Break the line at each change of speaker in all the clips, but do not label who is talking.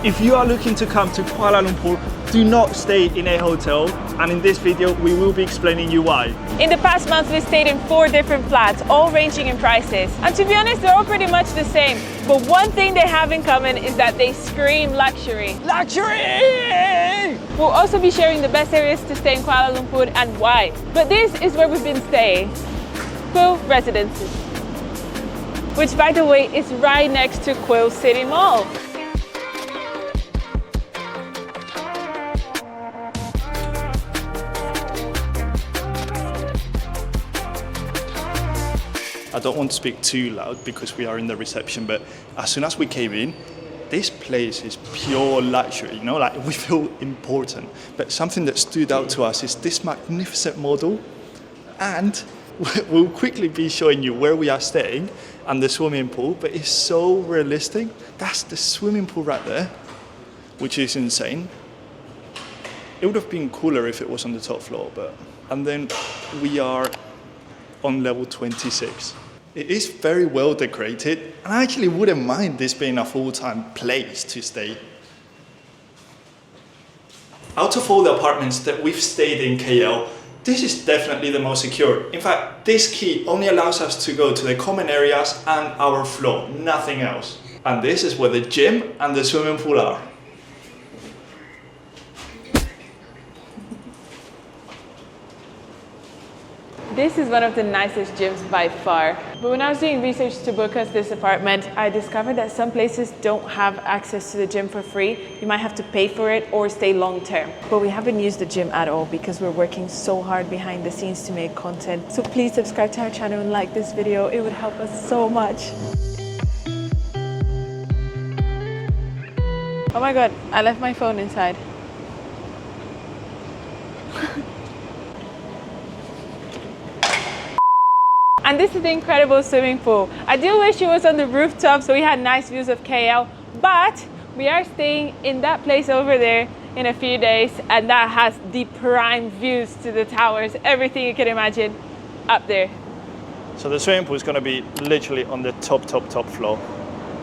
If you are looking to come to Kuala Lumpur, do not stay in a hotel, and in this video we will be explaining you why.
In the past month we stayed in 4 different flats, all ranging in prices. And to be honest, they're all pretty much the same. But one thing they have in common is that they scream luxury. Luxury! We'll also be sharing the best areas to stay in Kuala Lumpur and why. But this is where we've been staying, Quill Residences. Which, by the way, is right next to Quill City Mall.
I don't want to speak too loud because we are in the reception, but as soon as we came in, this place is pure luxury, you know, like we feel important. But something that stood out to us is this magnificent model, and we'll quickly be showing you where we are staying and the swimming pool, but it's so realistic. That's the swimming pool right there, which is insane. It would have been cooler if it was on the top floor, and then we are on level 26. It is very well decorated, and I actually wouldn't mind this being a full-time place to stay. Out of all the apartments that we've stayed in KL, this is definitely the most secure. In fact, this key only allows us to go to the common areas and our floor, nothing else. And this is where the gym and the swimming pool are.
This is one of the nicest gyms by far. But when I was doing research to book us this apartment, I discovered that some places don't have access to the gym for free. You might have to pay for it or stay long term. But we haven't used the gym at all because we're working so hard behind the scenes to make content. So please subscribe to our channel and like this video. It would help us so much. Oh my God, I left my phone inside. And this is the incredible swimming pool. I do wish it was on the rooftop so we had nice views of KL, but we are staying in that place over there in a few days, and that has the prime views to the towers, everything you can imagine up there.
So the swimming pool is going to be literally on the top floor.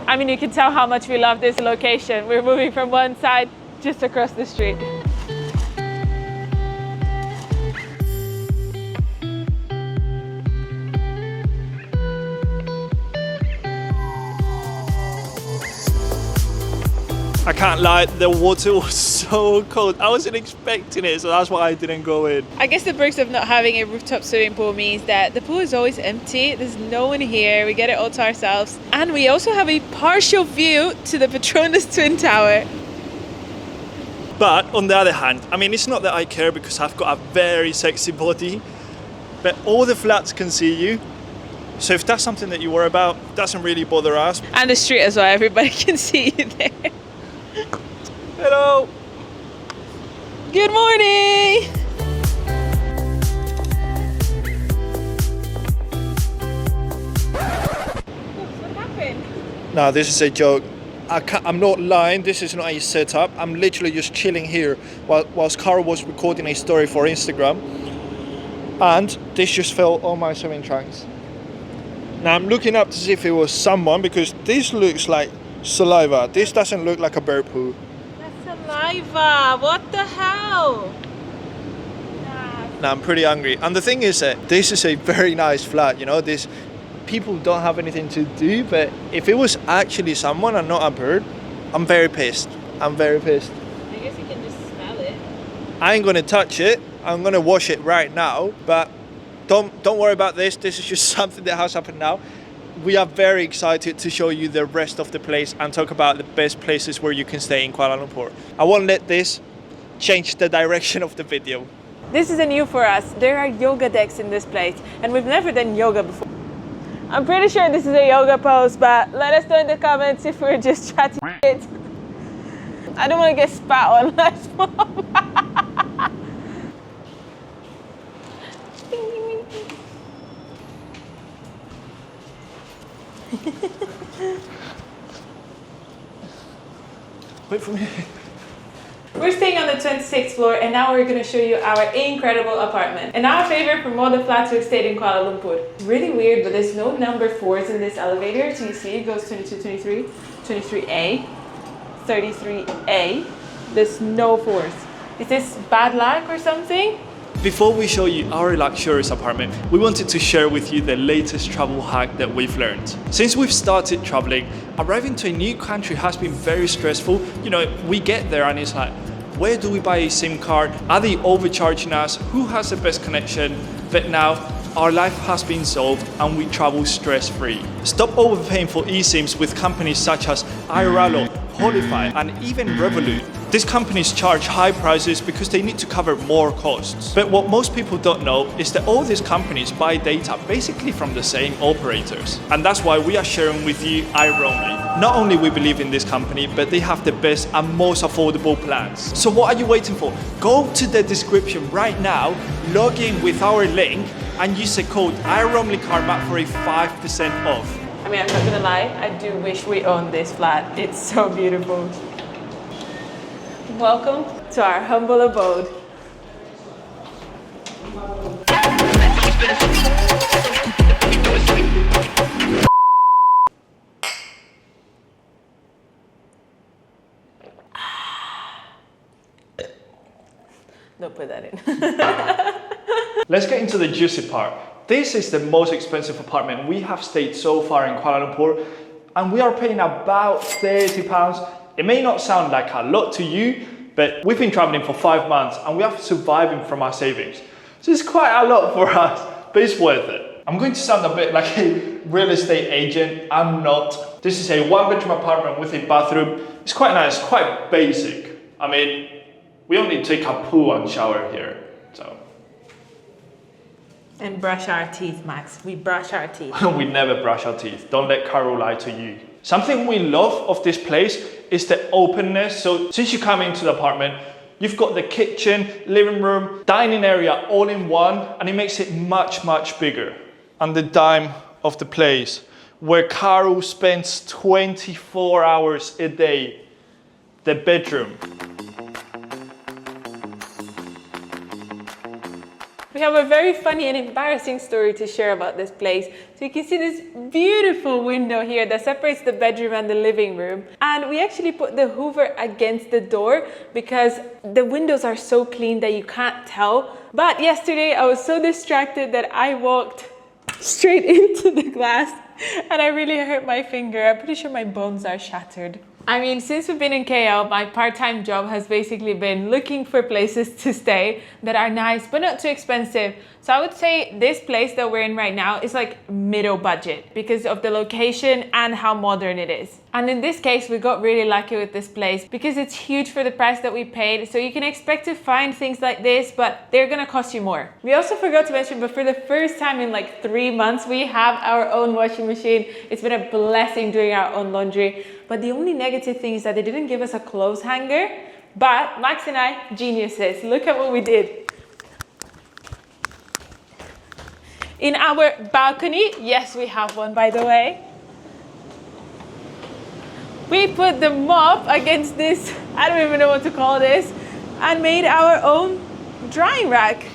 I mean, you can tell how much we love this location. We're moving from one side just across the street.
I can't lie, the water was so cold. I wasn't expecting it, so that's why I didn't go in.
I guess the perks of not having a rooftop swimming pool means that the pool is always empty. There's no one here. We get it all to ourselves. And we also have a partial view to the Petronas Twin Tower.
But on the other hand, I mean, it's not that I care because I've got a very sexy body, but all the flats can see you. So if that's something that you worry about, it doesn't really bother us.
And the street as well, everybody can see you there.
Hello.
Good morning. What happened?
No, this is a joke. I'm not lying. This is not a setup. I'm literally just chilling here whilst Carl was recording a story for Instagram, and this just fell on my swimming trunks. Now I'm looking up to see if it was someone, because this looks like saliva. This doesn't look like a bird poo.
Saliva, what the hell?
Now I'm pretty hungry, and the thing is that this is a very nice flat, you know, this people don't have anything to do, but if it was actually someone and not a bird, I'm very pissed. I'm very pissed.
I guess you can just smell it.
I ain't gonna touch it. I'm gonna wash it right now, but don't worry about this. This is just something that has happened now. We are very excited to show you the rest of the place and talk about the best places where you can stay in Kuala Lumpur. I won't let this change the direction of the video.
This is a new for us. There are yoga decks in this place, and we've never done yoga before. I'm pretty sure this is a yoga pose, but let us know in the comments if we're just chatting shit. I don't want to get spat on. Let's
Wait for me.
We're staying on the 26th floor, and now we're going to show you our incredible apartment. And our favorite from all the flats we've stayed in Kuala Lumpur. Really weird, but there's no number 4s in this elevator. So you see it goes 22, 23, 23A, 33A, the snow force. Is this bad luck or something?
Before we show you our luxurious apartment, we wanted to share with you the latest travel hack that we've learned. Since we've started traveling, arriving to a new country has been very stressful. You know, we get there and it's like, where do we buy a SIM card? Are they overcharging us? Who has the best connection? But now, our life has been solved and we travel stress-free. Stop overpaying for eSIMs with companies such as iRalo, Holify, and even Revolut. These companies charge high prices because they need to cover more costs. But what most people don't know is that all these companies buy data basically from the same operators. And that's why we are sharing with you iRoamly. Not only we believe in this company, but they have the best and most affordable plans. So what are you waiting for? Go to the description right now, log in with our link, and use the code iRoamlyCarma for a 5% off.
I mean, I'm not gonna lie, I do wish we owned this flat. It's so beautiful. Welcome to our humble abode. Don't put that in.
Let's get into the juicy part. This is the most expensive apartment we have stayed so far in Kuala Lumpur, and we are paying about £30. It may not sound like a lot to you, but we've been traveling for 5 months and we are surviving from our savings. So it's quite a lot for us, but it's worth it. I'm going to sound a bit like a real estate agent. I'm not. This is a 1-bedroom apartment with a bathroom. It's quite nice, quite basic. I mean, we only take a poo and shower here, so.
And brush our teeth, Max. We brush our teeth.
We never brush our teeth. Don't let Carol lie to you. Something we love of this place is the openness. So since you come into the apartment, you've got the kitchen, living room, dining area all in one, and it makes it much, much bigger. And the dime of the place, where Carol spends 24 hours a day, the bedroom.
We have a very funny and embarrassing story to share about this place. So you can see this beautiful window here that separates the bedroom and the living room. And we actually put the Hoover against the door because the windows are so clean that you can't tell. But yesterday I was so distracted that I walked straight into the glass and I really hurt my finger. I'm pretty sure my bones are shattered. I mean, since we've been in KL, my part-time job has basically been looking for places to stay that are nice, but not too expensive. So I would say this place that we're in right now is like middle budget because of the location and how modern it is. And in this case, we got really lucky with this place because it's huge for the price that we paid. So you can expect to find things like this, but they're gonna cost you more. We also forgot to mention, but for the first time in like 3 months, we have our own washing machine. It's been a blessing doing our own laundry. But the only negative thing is that they didn't give us a clothes hanger. But Max and I, geniuses, look at what we did. In our balcony, yes, we have one, by the way. We put the mop against this, I don't even know what to call this, and made our own drying rack.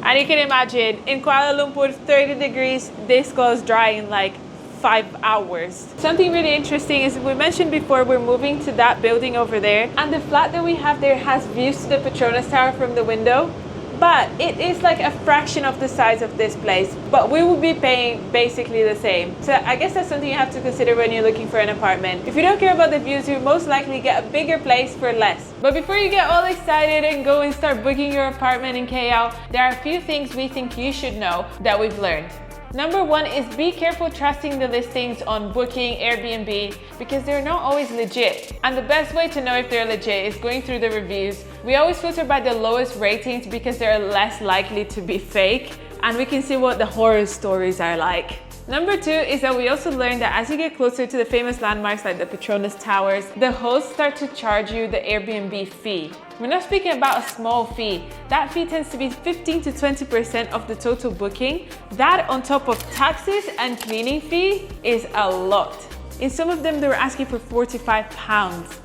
And you can imagine, in Kuala Lumpur, 30 degrees, this goes dry in like 5 hours. Something really interesting is we mentioned before we're moving to that building over there, and the flat that we have there has views to the Petronas Tower from the window. But it is like a fraction of the size of this place, but we will be paying basically the same. So I guess that's something you have to consider when you're looking for an apartment. If you don't care about the views, you most likely get a bigger place for less. But before you get all excited and go and start booking your apartment in KL, there are a few things we think you should know that we've learned. Number one is be careful trusting the listings on Booking, Airbnb, because they're not always legit. And the best way to know if they're legit is going through the reviews. We always filter by the lowest ratings because they're less likely to be fake, and we can see what the horror stories are like. Number two is that we also learned that as you get closer to the famous landmarks like the Petronas Towers, the hosts start to charge you the Airbnb fee. We're not speaking about a small fee. That fee tends to be 15 to 20% of the total booking. That on top of taxes and cleaning fee is a lot. In some of them, they were asking for £45.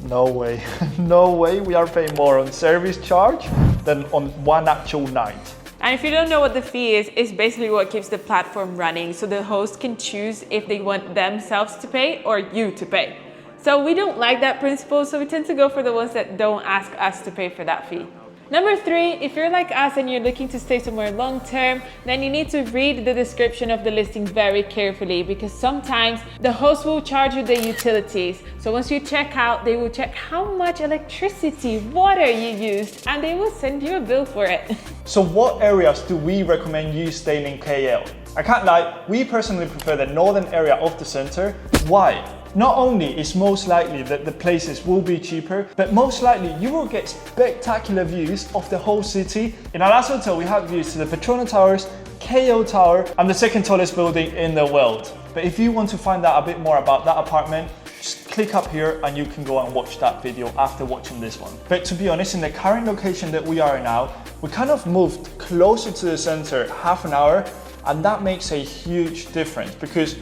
No way, no way we are paying more on service charge than on one actual night.
And if you don't know what the fee is, it's basically what keeps the platform running. So the host can choose if they want themselves to pay or you to pay. So we don't like that principle, so we tend to go for the ones that don't ask us to pay for that fee. Number 3, if you're like us and you're looking to stay somewhere long term, then you need to read the description of the listing very carefully, because sometimes the host will charge you the utilities. So once you check out, they will check how much electricity, water you used, and they will send you a bill for it.
So what areas do we recommend you staying in KL? I can't lie, we personally prefer the northern area of the center. Why? Not only is most likely that the places will be cheaper, but most likely you will get spectacular views of the whole city. In our last hotel, we had views to the Petronas Towers, KO Tower, and the second tallest building in the world. But if you want to find out a bit more about that apartment, just click up here and you can go and watch that video after watching this one. But to be honest, in the current location that we are now, we kind of moved closer to the center half an hour, and that makes a huge difference because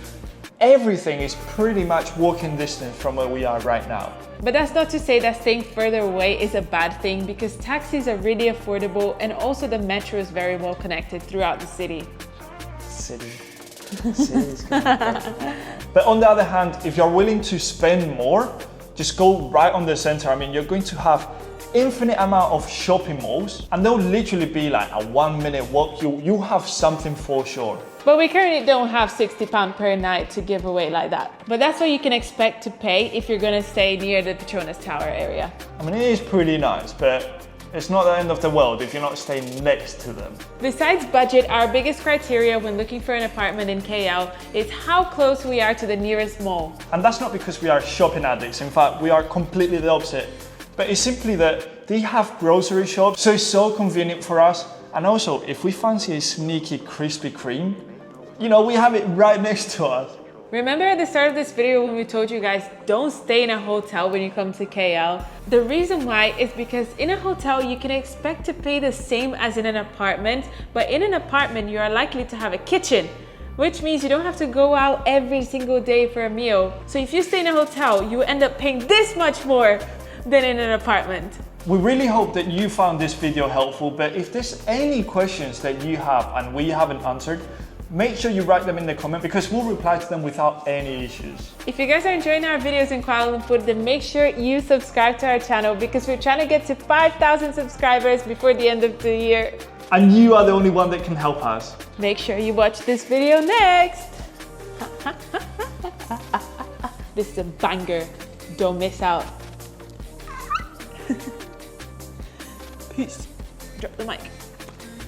everything is pretty much walking distance from where we are right now.
But that's not to say that staying further away is a bad thing, because taxis are really affordable and also the metro is very well connected throughout the city.
But on the other hand, if you're willing to spend more, just go right on the center. I mean, you're going to have infinite amount of shopping malls, and they'll literally be like a 1-minute walk. You have something for sure.
But we currently don't have £60 per night to give away like that. But that's what you can expect to pay if you're gonna stay near the Petronas Tower area.
I mean, it is pretty nice, but it's not the end of the world if you're not staying next to them.
Besides budget, our biggest criteria when looking for an apartment in KL is how close we are to the nearest mall.
And that's not because we are shopping addicts. In fact, we are completely the opposite. But it's simply that they have grocery shops, so it's so convenient for us. And also, if we fancy a sneaky Krispy Kreme, you know, we have it right next to us.
Remember at the start of this video when we told you guys don't stay in a hotel when you come to KL? The reason why is because in a hotel you can expect to pay the same as in an apartment, but in an apartment you are likely to have a kitchen, which means you don't have to go out every single day for a meal. So if you stay in a hotel, you end up paying this much more than in an apartment.
We really hope that you found this video helpful, but if there's any questions that you have and we haven't answered, make sure you write them in the comment because we'll reply to them without any issues.
If you guys are enjoying our videos in Kuala Lumpur, then make sure you subscribe to our channel because we're trying to get to 5,000 subscribers before the end of the year.
And you are the only one that can help us.
Make sure you watch this video next. This is a banger. Don't miss out. Peace. Drop the mic.